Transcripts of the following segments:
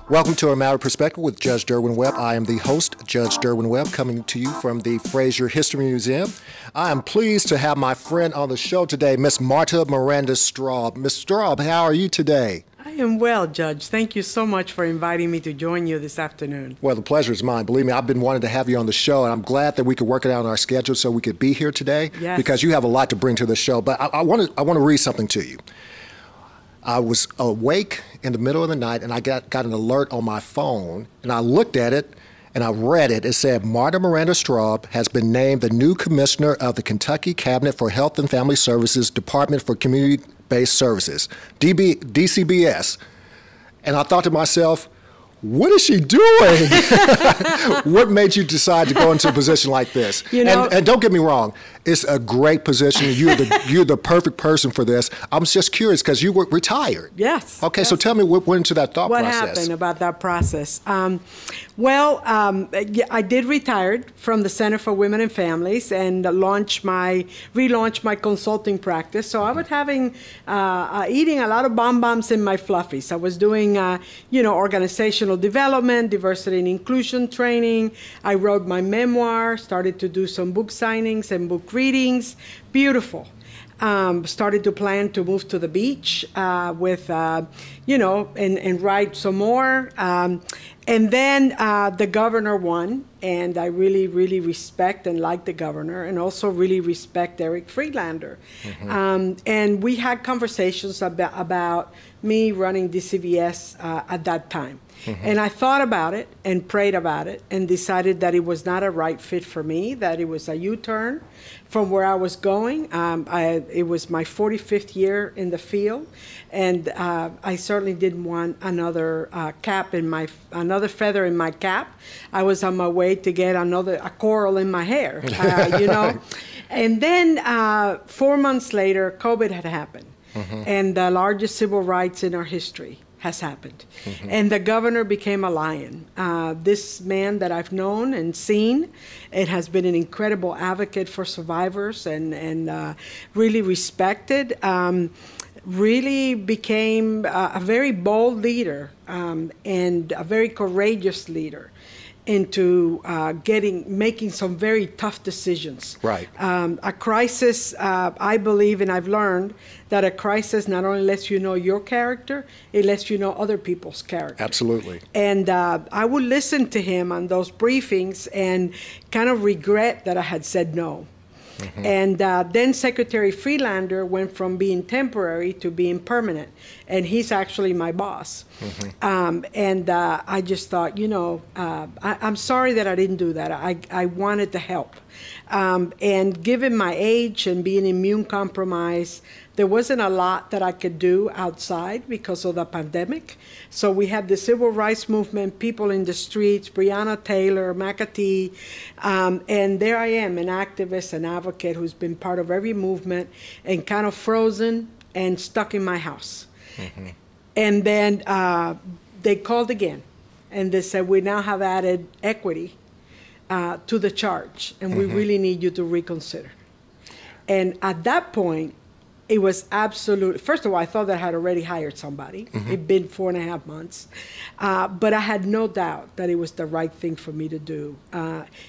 Welcome to A Matter of Perspective with Judge Derwin Webb. I am the host, Judge Derwin Webb, coming to you from the Fraser History Museum. I am pleased to have my friend on the show today, Miss Marta Miranda Straub. Miss Straub, how are you today? I am well, Judge. Thank you so much for inviting me to join you this afternoon. Well, the pleasure is mine. Believe me, I've been wanting to have you on the show, and I'm glad that we could work it out on our schedule so we could be here today. Yes. Because you have a lot to bring to the show. But I want to read something to you. I was awake in the middle of the night, and I got an alert on my phone, and I looked at it, and I read it. It said, Marta Miranda Straub has been named the new commissioner of the Kentucky Cabinet for Health and Family Services Department for Community-Based Services, DCBS. And I thought to myself, what is she doing? What made you decide to go into a position like this? You know, and don't get me wrong, it's a great position. You're the perfect person for this. I'm just curious because you were retired. Yes. Okay, yes. So tell me what went into that thought process. What happened about that process? I did retire from the Center for Women and Families and relaunched my consulting practice. So I was eating a lot of bonbons in my fluffies. I was doing, organizational development, diversity and inclusion training. I wrote my memoir, started to do some book signings and book readings. Beautiful. Started to plan to move to the beach and write some more. And then the governor won, and I really, really respect and like the governor, and also really respect Eric Friedlander. Mm-hmm. And we had conversations about me running DCBS at that time. Mm-hmm. And I thought about it and prayed about it and decided that it was not a right fit for me, that it was a U-turn from where I was going. It was my 45th year in the field, and I certainly didn't want another feather in my cap. I was on my way to get a coral in my hair, And then 4 months later, COVID had happened, mm-hmm. and the largest civil rights in our history has happened. Mm-hmm. And the governor became a lion. This man that I've known and seen, it has been an incredible advocate for survivors and really respected, really became a very bold leader and a very courageous leader into making some very tough decisions. Right. A crisis, I believe, and I've learned that a crisis not only lets you know your character, it lets you know other people's character. Absolutely. And I would listen to him on those briefings and kind of regret that I had said no. Mm-hmm. And then Secretary Friedlander went from being temporary to being permanent, and he's actually my boss. Mm-hmm. I just thought, I'm sorry that I didn't do that. I wanted to help. And given my age and being immune compromised, there wasn't a lot that I could do outside because of the pandemic. So we had the civil rights movement, people in the streets, Breonna Taylor, McAtee, and there I am, an activist, an advocate who's been part of every movement and kind of frozen and stuck in my house. Mm-hmm. And then they called again, and they said, we now have added equity to the charge, and mm-hmm. we really need you to reconsider. And at that point, it was absolute. First of all, I thought that I had already hired somebody. Mm-hmm. It'd been 4.5 months. But I had no doubt that it was the right thing for me to do.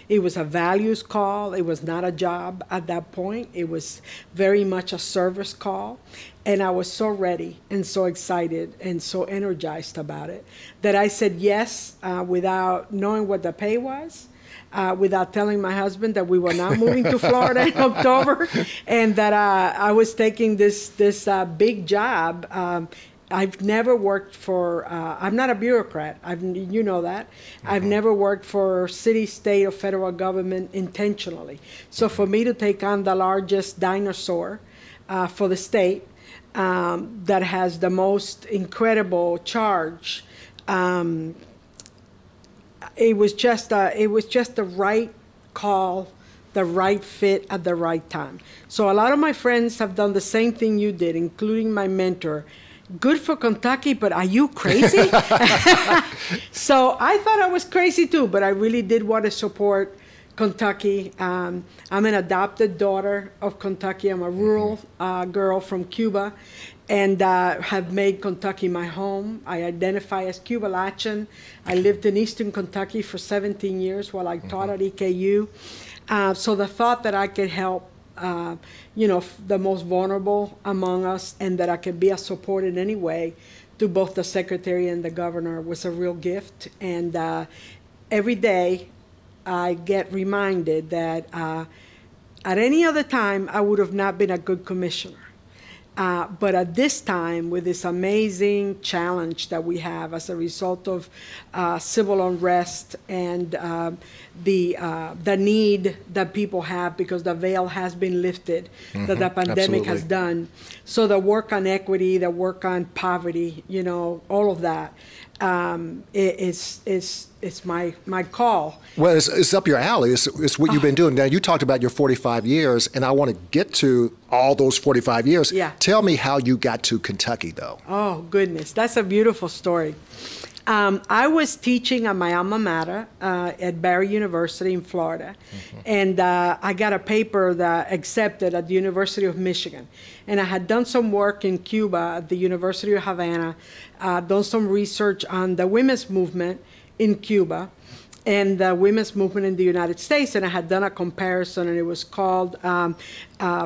It was a values call. It was not a job at that point. It was very much a service call. And I was so ready and so excited and so energized about it that I said yes without knowing what the pay was. Without telling my husband that we were not moving to Florida in October, and that I was taking this big job. I've never worked for. I'm not a bureaucrat. You know that. Mm-hmm. I've never worked for city, state, or federal government intentionally. So for me to take on the largest dinosaur for the state that has the most incredible charge. It was just the right call, the right fit at the right time. So a lot of my friends have done the same thing you did, including my mentor. Good for Kentucky, but are you crazy? So I thought I was crazy too, but I really did want to support Kentucky. I'm an adopted daughter of Kentucky. I'm a rural girl from Cuba, and have made Kentucky my home. I identify as Cuba-Latin. I lived in Eastern Kentucky for 17 years while I taught at EKU. So the thought that I could help, the most vulnerable among us, and that I could be a support in any way to both the secretary and the governor was a real gift. And every day I get reminded that at any other time I would have not been a good commissioner. But at this time, with this amazing challenge that we have as a result of civil unrest and the need that people have because the veil has been lifted, that the pandemic has done. So the work on equity, the work on poverty, all of that it's my call. Well, it's up your alley. It's what you've been doing. Now, you talked about your 45 years, and I want to get to all those 45 years. Yeah. Tell me how you got to Kentucky, though. Oh, goodness. That's a beautiful story. I was teaching at my alma mater at Barry University in Florida, and I got a paper that accepted at the University of Michigan. And I had done some work in Cuba at the University of Havana, done some research on the women's movement in Cuba and the women's movement in the United States, and I had done a comparison, and it was called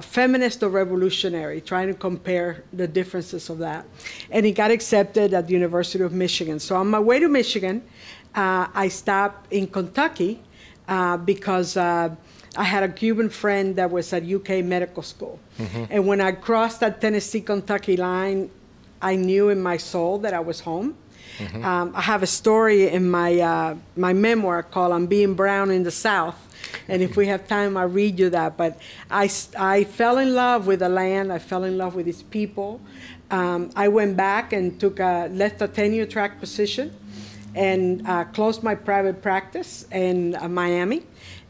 Feminist or Revolutionary, trying to compare the differences of that. And it got accepted at the University of Michigan. So on my way to Michigan, I stopped in Kentucky because I had a Cuban friend that was at UK medical school. And when I crossed that Tennessee-Kentucky line, I knew in my soul that I was home. I have a story in my my memoir called "I'm Being Brown in the South," and if we have time, I'll read you that. But I fell in love with the land. I fell in love with its people. I went back and left a tenure track position, and closed my private practice in Miami,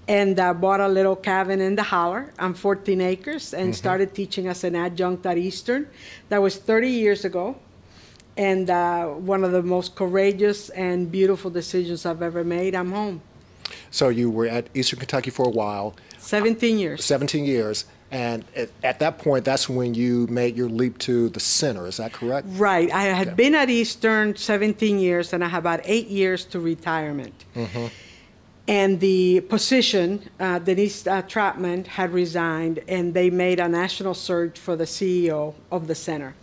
and bought a little cabin in the holler on 14 acres, and started teaching as an adjunct at Eastern. That was 30 years ago. And one of the most courageous and beautiful decisions I've ever made. I'm home. So you were at Eastern Kentucky for a while. 17 years. 17 years. And at that point, that's when you made your leap to the center. Is that correct? Right. I had been at Eastern 17 years, and I had about 8 years to retirement. And the position, Denise Trotman had resigned, and they made a national search for the CEO of the center.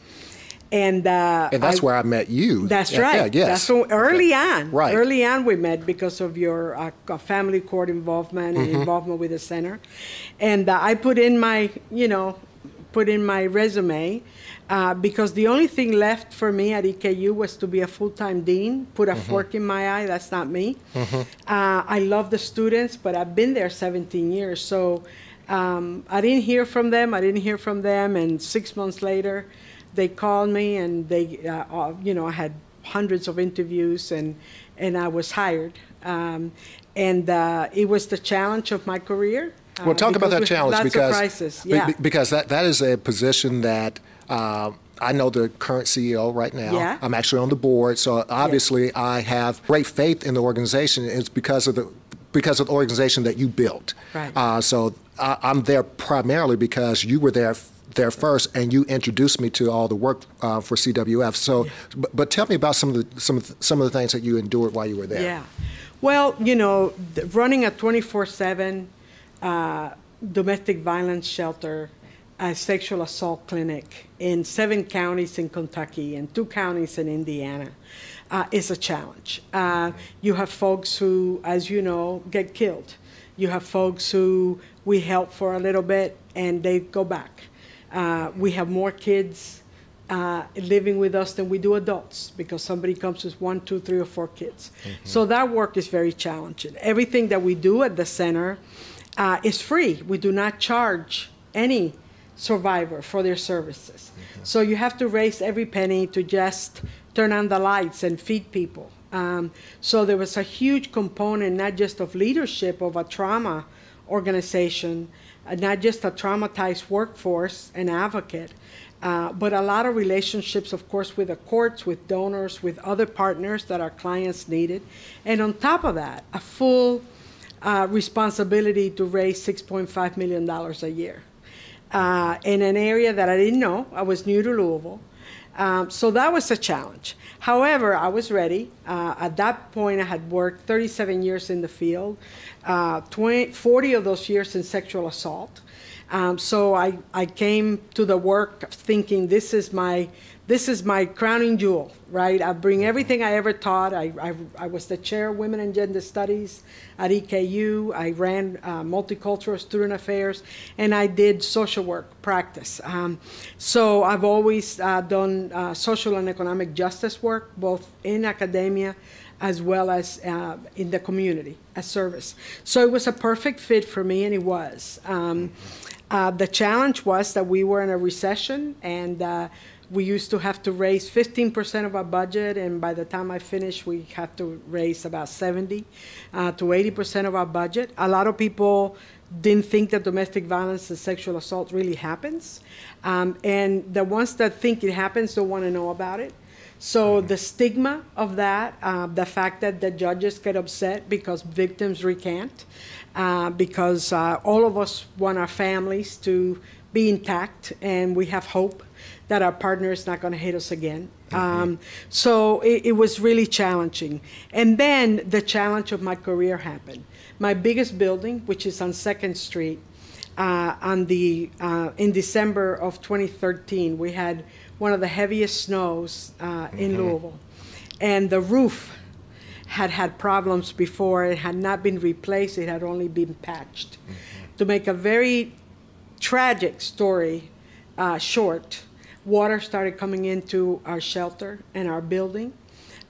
And that's where I met you. That's right. Yes. That's so early on. Right. Early on we met because of your family court involvement and involvement with the center. And I put in my resume because the only thing left for me at EKU was to be a full-time dean, put a fork in my eye. That's not me. I love the students, but I've been there 17 years. So I didn't hear from them. And 6 months later, they called me, and they, I had hundreds of interviews, and I was hired. And it was the challenge of my career. Well, talk about that challenge because that is a position that I know the current CEO right now. Yeah. I'm actually on the board, so obviously I have great faith in the organization. It's because of the organization that you built. Right. So I'm there primarily because you were there first, and you introduced me to all the work for CWF. So, but tell me about some of the things that you endured while you were there. Yeah, well, running a 24/7 domestic violence shelter, a sexual assault clinic in 7 counties in Kentucky and 2 counties in Indiana is a challenge. You have folks who, as you know, get killed. You have folks who we help for a little bit and they go back. We have more kids living with us than we do adults because somebody comes with 1, 2, 3, or 4 kids. So that work is very challenging. Everything that we do at the center is free. We do not charge any survivor for their services. So you have to raise every penny to just turn on the lights and feed people. So there was a huge component, not just of leadership of a trauma organization, not just a traumatized workforce and advocate, but a lot of relationships, of course, with the courts, with donors, with other partners that our clients needed. And on top of that, a full responsibility to raise $6.5 million a year in an area that I didn't know. I was new to Louisville. So that was a challenge. However, I was ready. At that point, I had worked 37 years in the field, 40 of those years in sexual assault. So I came to the work thinking this is my crowning jewel, right? I bring everything I ever taught. I was the chair of Women and Gender Studies at EKU. I ran multicultural student affairs, and I did social work practice. So I've always done social and economic justice work, both in academia as well as in the community as service. So it was a perfect fit for me, and it was. The challenge was that we were in a recession, and we used to have to raise 15% of our budget, and by the time I finished, we had to raise about 70 to 80% of our budget. A lot of people didn't think that domestic violence and sexual assault really happens, and the ones that think it happens don't want to know about it. So the stigma of that, the fact that the judges get upset because victims recant, because all of us want our families to be intact, and we have hope that our partner is not going to hit us again. So it was really challenging. And then the challenge of my career happened. My biggest building, which is on 2nd Street, in December of 2013, we had one of the heaviest snows in Louisville. And the roof had problems before. It had not been replaced. It had only been patched. To make a very tragic story short, water started coming into our shelter and our building.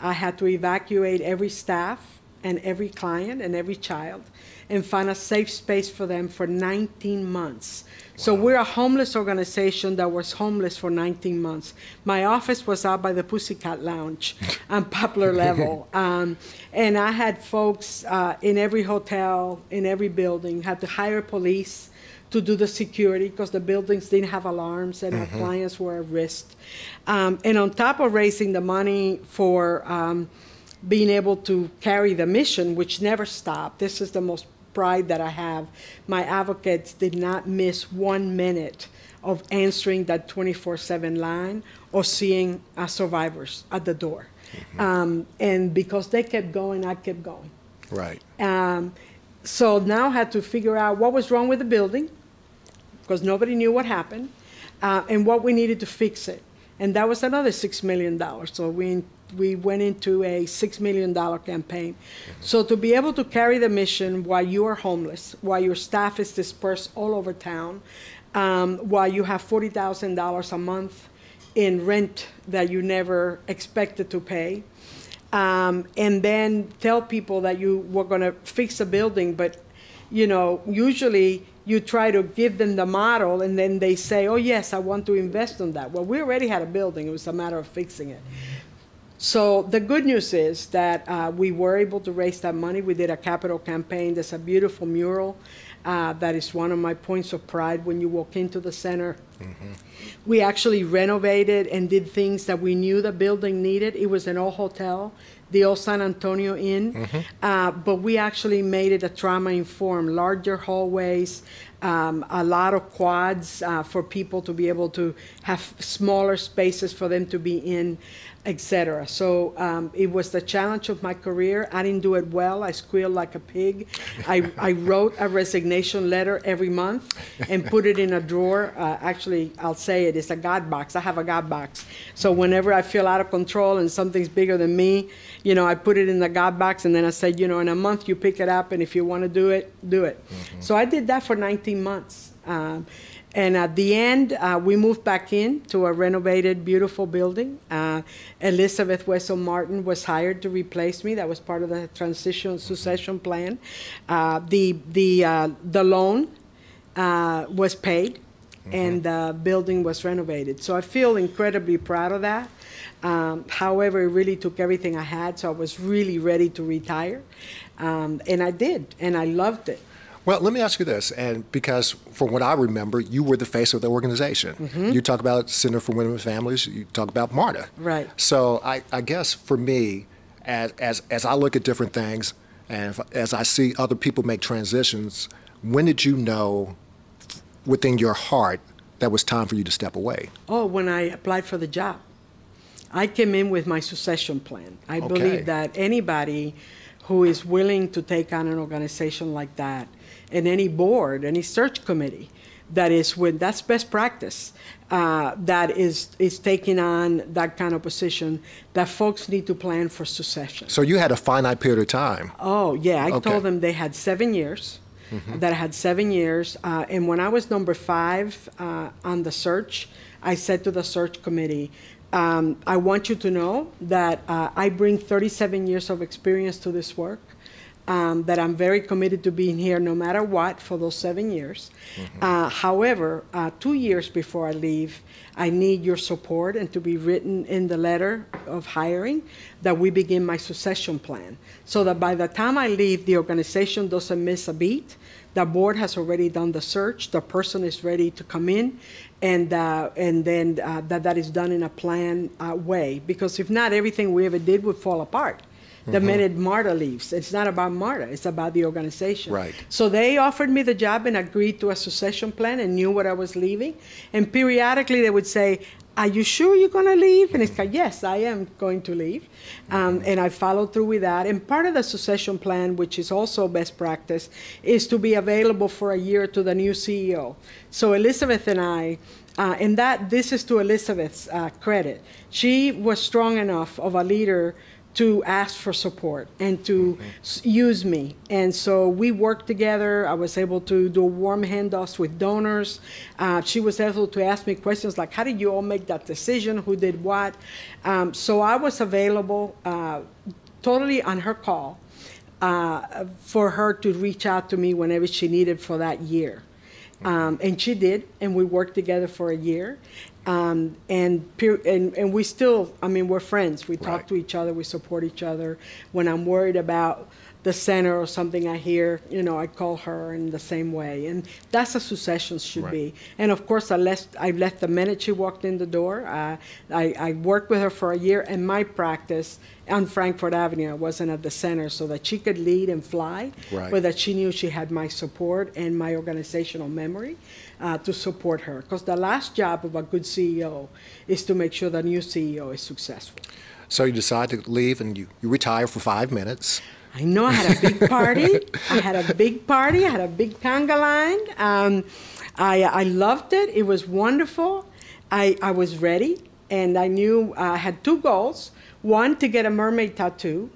I had to evacuate every staff and every client and every child and find a safe space for them for 19 months. So we're a homeless organization that was homeless for 19 months. My office was out by the Pussycat Lounge on Poplar Level. And I had folks in every hotel, in every building, had to hire police to do the security because the buildings didn't have alarms and our clients were at risk. And on top of raising the money for being able to carry the mission, which never stopped, this is the most pride that I have. My advocates did not miss 1 minute of answering that 24/7 line or seeing survivors at the door. And because they kept going, I kept going. Right. So now I had to figure out what was wrong with the building, because nobody knew what happened, and what we needed to fix it. And that was another $6 million. So we went into a $6 million campaign. So to be able to carry the mission while you are homeless, while your staff is dispersed all over town, while you have $40,000 a month in rent that you never expected to pay, and then tell people that you were going to fix a building, but usually you try to give them the model, and then they say, oh yes, I want to invest in that. Well, we already had a building. It was a matter of fixing it. So the good news is that we were able to raise that money. We did a capital campaign. There's a beautiful mural that is one of my points of pride when you walk into the center. We actually renovated and did things that we knew the building needed. It was an old hotel, the old San Antonio Inn, but we actually made it a trauma-informed, larger hallways, a lot of quads for people to be able to have smaller spaces for them to be in, etc. So it was the challenge of my career. I didn't do it well. I squealed like a pig. I wrote a resignation letter every month and put it in a drawer. Actually, I'll say it, it's a God box. I have a God box. So whenever I feel out of control and something's bigger than me, I put it in the God box, and then I said, in a month you pick it up, and if you want to do it, do it. So I did that for 19 months. And at the end, we moved back in to a renovated, beautiful building. Elizabeth Wessel Martin was hired to replace me. That was part of the transition succession plan. The loan was paid, and the building was renovated. So I feel incredibly proud of that. However, it really took everything I had, so I was really ready to retire. And I did, and I loved it. Well, let me ask you this, and because from what I remember, you were the face of the organization. You talk about Center for Women and Families, you talk about Marta. Right. So I guess for me, as I look at different things, And as I see other people make transitions, when did you know within your heart that was time for you to step away? Oh, when I applied for the job. I came in with my succession plan. I believe that anybody who is willing to take on an organization like that, and any board, any search committee, that's best practice, that is taking on that kind of position, that folks need to plan for succession. So you had a finite period of time. Oh, yeah. I told them they had 7 years, that I had 7 years. And when I was number 5 on the search, I said to the search committee, I want you to know that I bring 37 years of experience to this work. That I'm very committed to being here no matter what for those 7 years. However, 2 years before I leave, I need your support and to be written in the letter of hiring that we begin my succession plan. So that by the time I leave, the organization doesn't miss a beat. The board has already done the search. The person is ready to come in, and then that is done in a planned way. Because if not, everything we ever did would fall apart. The minute Marta leaves. It's not about Marta, it's about the organization. Right. So they offered me the job and agreed to a succession plan and knew what I was leaving. And periodically they would say, are you sure you're going to leave? And it's like, yes, I am going to leave. And I followed through with that. And part of the succession plan, which is also best practice, is to be available for a year to the new CEO. So Elizabeth and I, and this is to Elizabeth's credit, she was strong enough of a leader to ask for support and to use me. And so we worked together. I was able to do warm handoffs with donors. She was able to ask me questions like, how did you all make that decision? Who did what? So I was available totally on her call for her to reach out to me whenever she needed for that year. And she did, and we worked together for a year. And we still, I mean, we're friends. We talk to each other. We support each other. When I'm worried about the center or something I hear, I call her in the same way. And that's how successions should be. And of course, I left the minute she walked in the door. I worked with her for a year, and my practice on Frankfort Avenue, I wasn't at the center, so that she could lead and fly, but that she knew she had my support and my organizational memory to support her. Because the last job of a good CEO is to make sure the new CEO is successful. So you decide to leave and you retire for 5 minutes. I know. I had a big party. I had a big conga line. I loved it. It was wonderful. I was ready, and I knew I had 2 goals. One, to get a mermaid tattoo,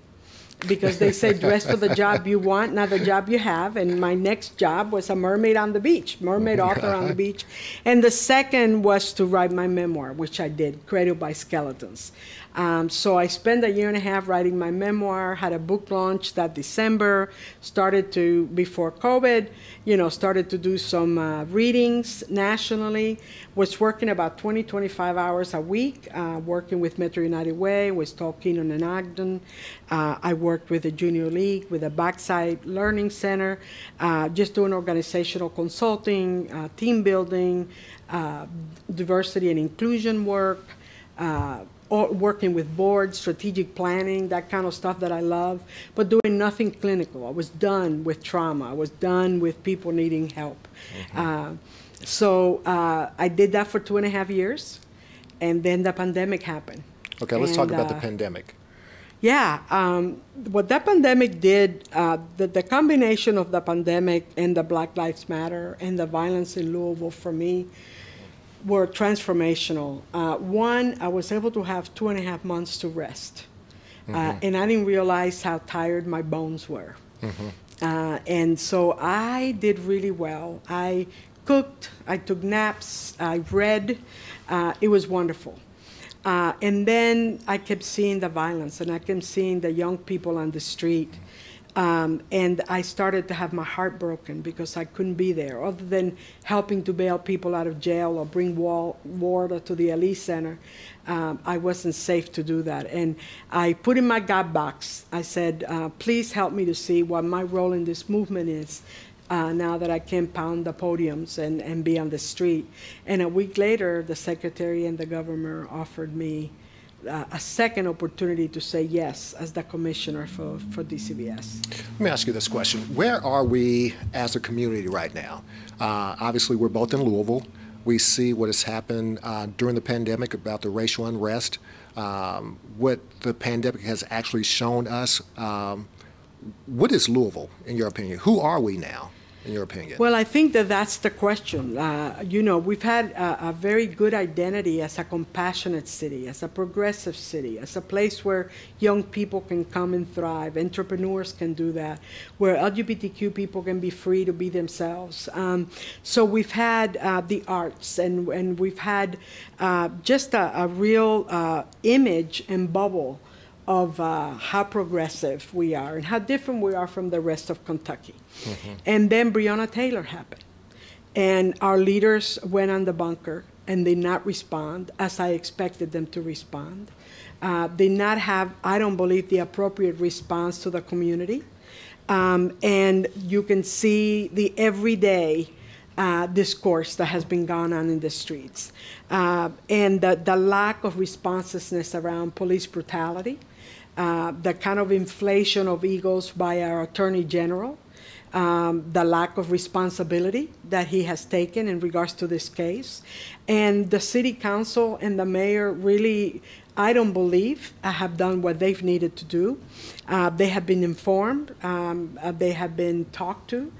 because they say dress for the job you want, not the job you have. And my next job was a mermaid on the beach, mermaid author on the beach. And the second was to write my memoir, which I did, Cradled by Skeletons. So I spent a year and a half writing my memoir, had a book launch that December, before COVID, started to do some readings nationally, was working about 20, 25 hours a week, working with Metro United Way, was talking on an Ogden. I worked with the Junior League, with the Backside Learning Center, just doing organizational consulting, team building, diversity and inclusion work, working with boards, strategic planning, that kind of stuff that I love, but doing nothing clinical. I was done with trauma. I was done with people needing help. So I did that for 2.5 years, and then the pandemic happened. Okay, let's talk about the pandemic. Yeah, what that pandemic did, the combination of the pandemic and the Black Lives Matter and the violence in Louisville for me were transformational. One, I was able to have 2.5 months to rest. And I didn't realize how tired my bones were. And so I did really well. I cooked, I took naps, I read. It was wonderful. And then I kept seeing the violence, and I kept seeing the young people on the street. And I started to have my heart broken because I couldn't be there. Other than helping to bail people out of jail or bring water to the Elise Center, I wasn't safe to do that. And I put in my God box, I said, please help me to see what my role in this movement is now that I can pound the podiums and be on the street. And a week later, the secretary and the governor offered me a second opportunity to say yes as the commissioner for DCBS. Let me ask you this question. Where are we as a community right now? Obviously, we're both in Louisville. We see what has happened during the pandemic about the racial unrest, what the pandemic has actually shown us. What is Louisville, in your opinion? Who are we now, in your opinion? Well, I think that that's the question. We've had a very good identity as a compassionate city, as a progressive city, as a place where young people can come and thrive, entrepreneurs can do that, where LGBTQ people can be free to be themselves. So we've had the arts, and we've had just a real image and bubble of how progressive we are and how different we are from the rest of Kentucky. Mm-hmm. And then Breonna Taylor happened. And our leaders went on the bunker and did not respond as I expected them to respond. Did not have, I don't believe, the appropriate response to the community. And you can see the everyday discourse that has been going on in the streets. And the lack of responsiveness around police brutality, the kind of inflation of egos by our Attorney General, the lack of responsibility that he has taken in regards to this case. And the city council and the mayor really, I don't believe, have done what they've needed to do. They have been informed, they have been talked to,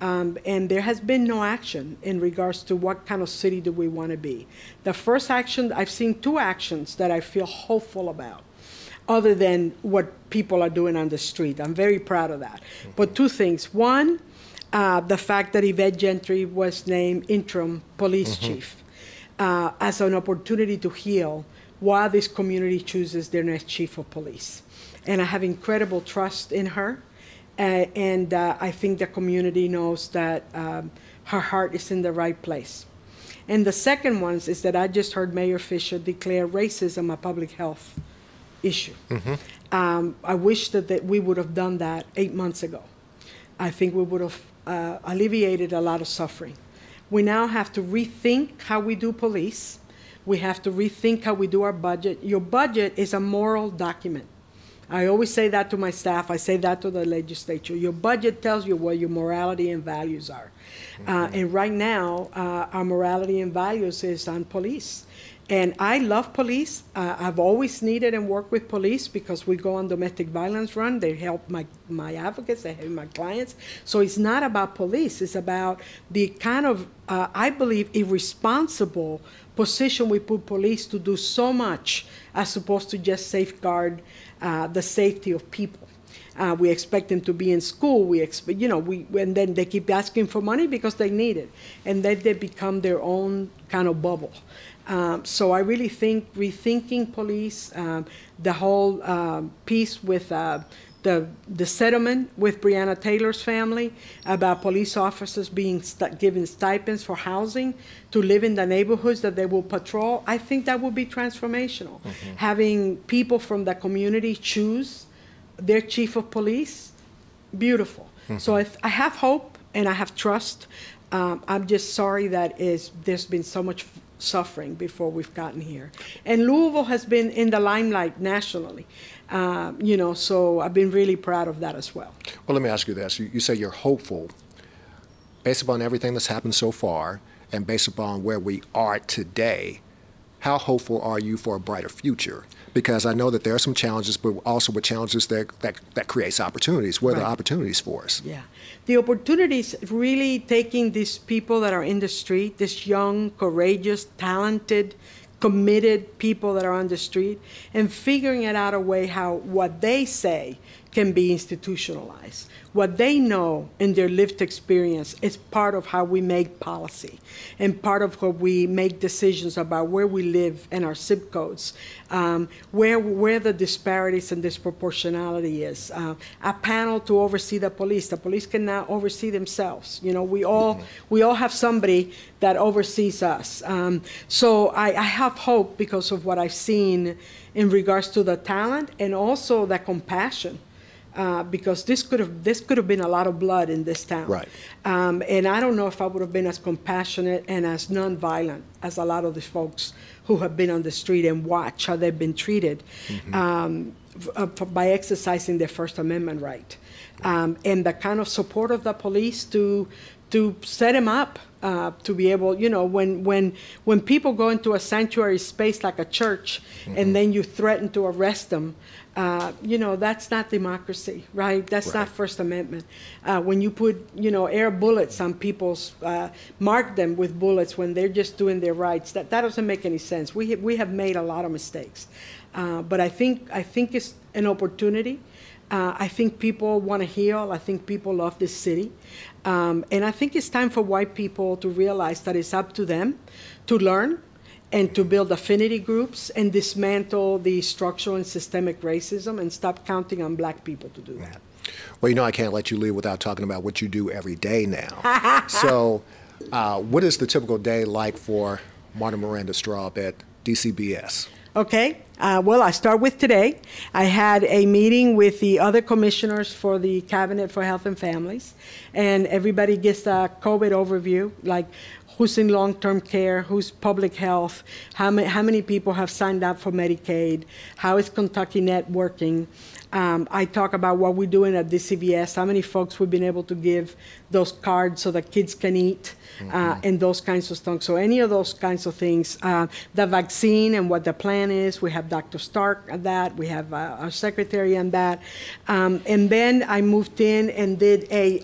and there has been no action in regards to what kind of city do we want to be. The first action, I've seen two actions that I feel hopeful about, other than what people are doing on the street. I'm very proud of that. Mm-hmm. But two things. One, the fact that Yvette Gentry was named interim police mm-hmm. chief as an opportunity to heal while this community chooses their next chief of police. And I have incredible trust in her. And I think the community knows that her heart is in the right place. And the second one is that I just heard Mayor Fisher declare racism a public health issue. Mm-hmm. I wish that we would have done that 8 months ago. I think we would have alleviated a lot of suffering. We now have to rethink how we do police. We have to rethink how we do our budget. Your budget is a moral document. I always say that to my staff. I say that to the legislature. Your budget tells you what your morality and values are. Mm-hmm. And right now, our morality and values is on police. And I love police. I've always needed and worked with police because we go on domestic violence run. They help my advocates. They help my clients. So it's not about police. It's about the kind of, I believe, irresponsible position we put police to do so much as opposed to just safeguard the safety of people. We expect them to be in school. We expect, and then they keep asking for money because they need it, and then they become their own kind of bubble. So I really think rethinking police, the whole piece with the settlement with Breonna Taylor's family about police officers being given stipends for housing to live in the neighborhoods that they will patrol, I think that would be transformational. Mm-hmm. Having people from the community choose their chief of police, beautiful. Mm-hmm. So I have hope and I have trust. I'm just sorry that there's been so much suffering before we've gotten here. And Louisville has been in the limelight nationally, so I've been really proud of that as well. Well, let me ask you this. You say you're hopeful. Based upon everything that's happened so far and based upon where we are today, how hopeful are you for a brighter future? Because I know that there are some challenges, but also with challenges that creates opportunities. What are the opportunities for us? Yeah. The opportunities really taking these people that are in the street, these young, courageous, talented, committed people that are on the street, and figuring it out a way how what they say can be institutionalized. What they know in their lived experience is part of how we make policy and part of how we make decisions about where we live and our zip codes, where the disparities and disproportionality is. A panel to oversee the police. The police can now oversee themselves. We all have somebody that oversees us. So I have hope because of what I've seen in regards to the talent and also the compassion because this could have been a lot of blood in this town. Right. And I don't know if I would have been as compassionate and as nonviolent as a lot of the folks who have been on the street and watch how they've been treated by exercising their First Amendment right. And the kind of support of the police to set them up to be able, when people go into a sanctuary space like a church and then you threaten to arrest them, that's not democracy, right? That's not First Amendment. When you put, air bullets on people's, mark them with bullets when they're just doing their rights, that doesn't make any sense. We have made a lot of mistakes. But I think it's an opportunity. I think people want to heal. I think people love this city. And I think it's time for white people to realize that it's up to them to learn and to build affinity groups and dismantle the structural and systemic racism and stop counting on black people to do that. Well, I can't let you leave without talking about what you do every day now. So what is the typical day like for Marta Miranda Straub at DCBS? Okay. Well, I start with today. I had a meeting with the other commissioners for the Cabinet for Health and Families, and everybody gets a COVID overview, like who's in long-term care, who's public health, how many people have signed up for Medicaid, how is Kentucky Net working. I talk about what we're doing at DCBS, how many folks we've been able to give those cards so that kids can eat, and those kinds of things. So any of those kinds of things, the vaccine and what the plan is, we have Dr. Stark on that, we have our secretary on that. And then I moved in and did a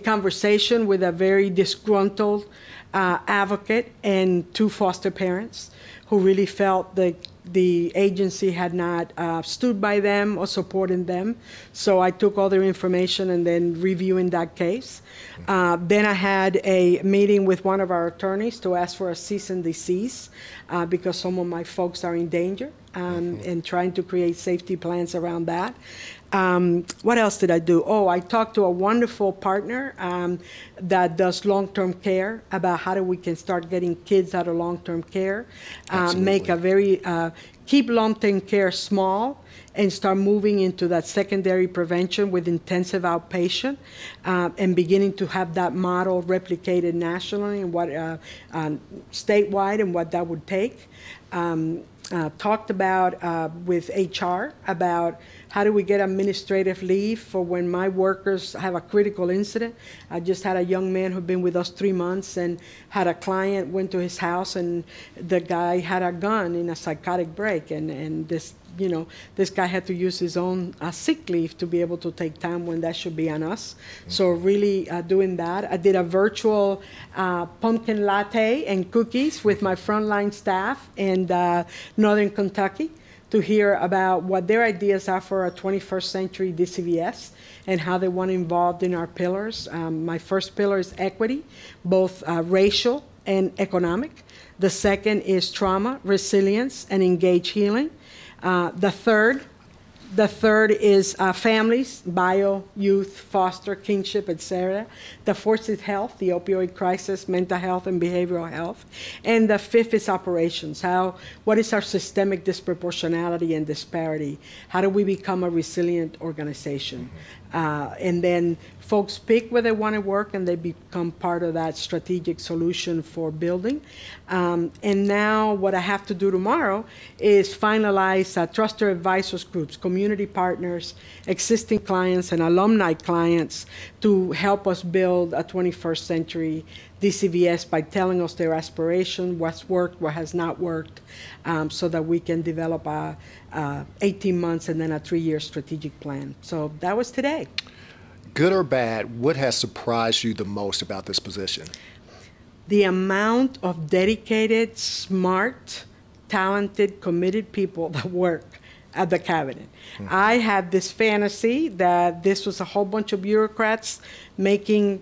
conversation with a very disgruntled advocate and 2 foster parents who really felt that the agency had not stood by them or supported them. So I took all their information and then reviewing that case. Then I had a meeting with one of our attorneys to ask for a cease and desist because some of my folks are in danger, and trying to create safety plans around that. What else did I do? Oh, I talked to a wonderful partner that does long-term care about how we can start getting kids out of long-term care, make a very, keep long-term care small and start moving into that secondary prevention with intensive outpatient, and beginning to have that model replicated nationally and what statewide and what that would take. Talked about with HR about how do we get administrative leave for when my workers have a critical incident. I just had a young man who'd been with us 3 months and had a client, went to his house, and the guy had a gun in a psychotic break, and this guy had to use his own sick leave to be able to take time when that should be on us. So really doing that. I did a virtual pumpkin latte and cookies with my frontline staff in Northern Kentucky to hear about what their ideas are for a 21st century DCBS and how they want involved in our pillars. My first pillar is equity, both racial and economic. The second is trauma, resilience, and engaged healing. The third is families, bio, youth, foster, kinship, etc. The fourth is health, the opioid crisis, mental health, and behavioral health. And the fifth is operations. What is our systemic disproportionality and disparity? How do we become a resilient organization? And then folks pick where they want to work and they become part of that strategic solution for building. And now what I have to do tomorrow is finalize trusted advisors groups, community partners, existing clients, and alumni clients to help us build a 21st century DCBS by telling us their aspiration, what's worked, what has not worked, so that we can develop a 18 months and then a 3-year strategic plan. So that was today. Good or bad, what has surprised you the most about this position? The amount of dedicated, smart, talented, committed people that work at the cabinet. I had this fantasy that this was a whole bunch of bureaucrats making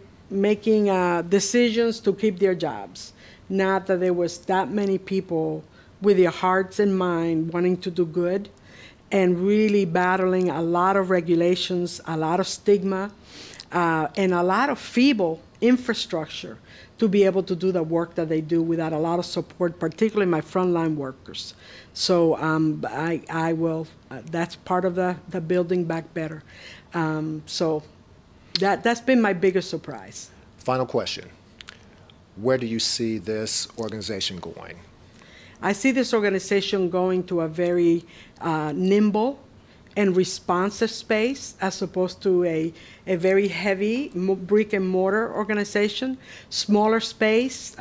decisions to keep their jobs. Not that there was that many people with their hearts and mind wanting to do good and really battling a lot of regulations, a lot of stigma, and a lot of feeble infrastructure to be able to do the work that they do without a lot of support, particularly my frontline workers. So I will, that's part of the Building Back Better. So that's been my biggest surprise. Final question. Where do you see this organization going? I see this organization going to a very nimble and responsive space as opposed to a very heavy brick and mortar organization, smaller space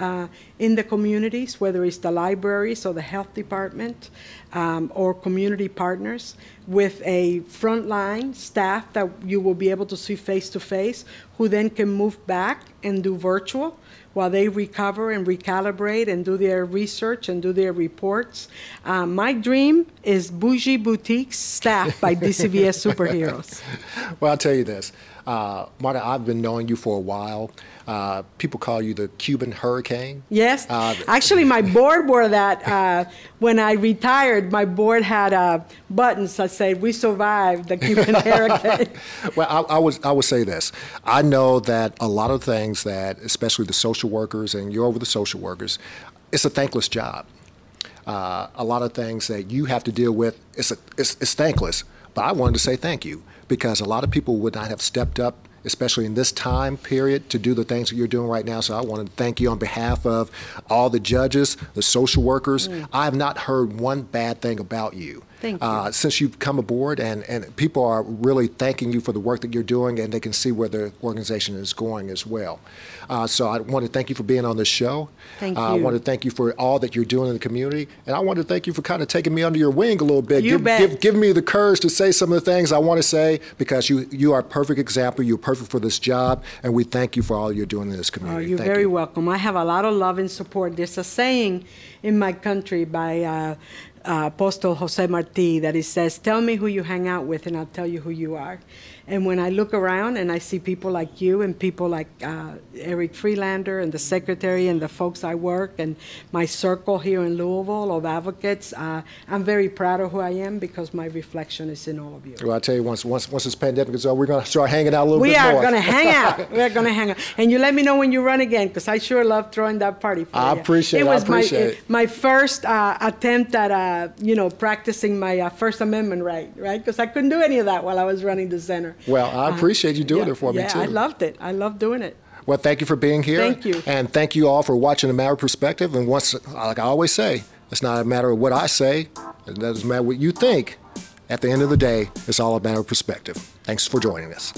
in the communities, whether it's the libraries or the health department or community partners, with a frontline staff that you will be able to see face to face, who then can move back and do virtual while they recover and recalibrate and do their research and do their reports. My dream is bougie boutiques staffed by DCVS superheroes. Well, I'll tell you this. Marta, I've been knowing you for a while. People call you the Cuban hurricane. Yes. Actually, my board wore that. When I retired, my board had buttons that say, "We survived the Cuban hurricane." Well, I would say this. I know that a lot of things that, especially the social workers, and you're over the social workers, it's a thankless job. A lot of things that you have to deal with, it's thankless. But I wanted to say thank you, because a lot of people would not have stepped up, especially in this time period, to do the things that you're doing right now. So I want to thank you on behalf of all the judges, the social workers. I have not heard one bad thing about you. Thank you. Since you've come aboard, and people are really thanking you for the work that you're doing, and they can see where the organization is going as well. So I want to thank you for being on this show. Thank you. I want to thank you for all that you're doing in the community, and I want to thank you for kind of taking me under your wing a little bit. Give me the courage to say some of the things I want to say, because you are a perfect example. You're perfect for this job, and we thank you for all you're doing in this community. Oh, you're very welcome. I have a lot of love and support. There's a saying in my country by Apostle Jose Marti that it says, "Tell me who you hang out with and I'll tell you who you are." And when I look around and I see people like you and people like Eric Freelander and the secretary and the folks I work and my circle here in Louisville of advocates, I'm very proud of who I am, because my reflection is in all of you. Well, I tell you, once this pandemic is over, we're going to start hanging out a little bit more. We are going to hang out. We're going to hang out. And you let me know when you run again, because I sure love throwing that party for you. I appreciate it. It was my first attempt at, practicing my First Amendment right? Because I couldn't do any of that while I was running the center. Well, I appreciate you doing it for me, too. Yeah, I loved it. I loved doing it. Well, thank you for being here. Thank you. And thank you all for watching A Matter of Perspective. And once, like I always say, it's not a matter of what I say. It doesn't matter what you think. At the end of the day, it's all a matter of perspective. Thanks for joining us.